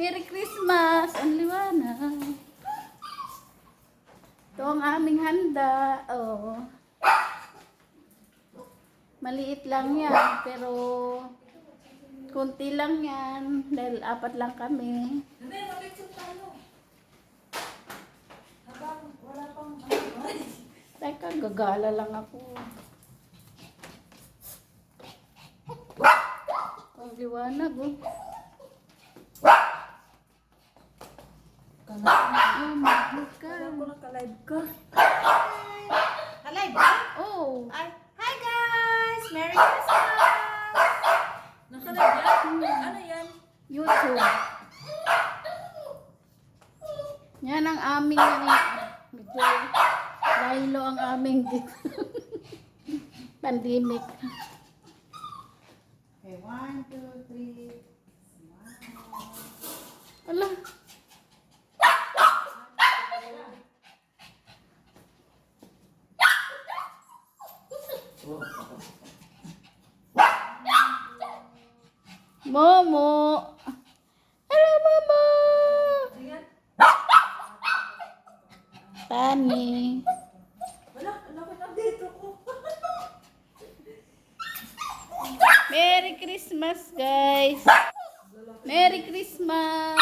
Merry Christmas! Ang liwanag. Ito ang aming handa. Oh. Maliit lang yan, pero konti lang yan. Dahil 4 lang kami. Hindi, mabitsog tayo. Habang wala pang Teka, gagala lang ako. Ang liwanag, oh. Oh my Alam ko God. naka-live ka. Alive ba? Oh. Ay, hi guys! Merry Christmas! Naka-live yan? Ano yan? YouTube. Yan ang aming medyo laylo ang aming pandemic. Okay, 1, 2, 3. Ala. Momo. Hello, Momo. Ayan. Tani. Wala, lapit ang dito ko. Merry Christmas, guys. Merry Christmas.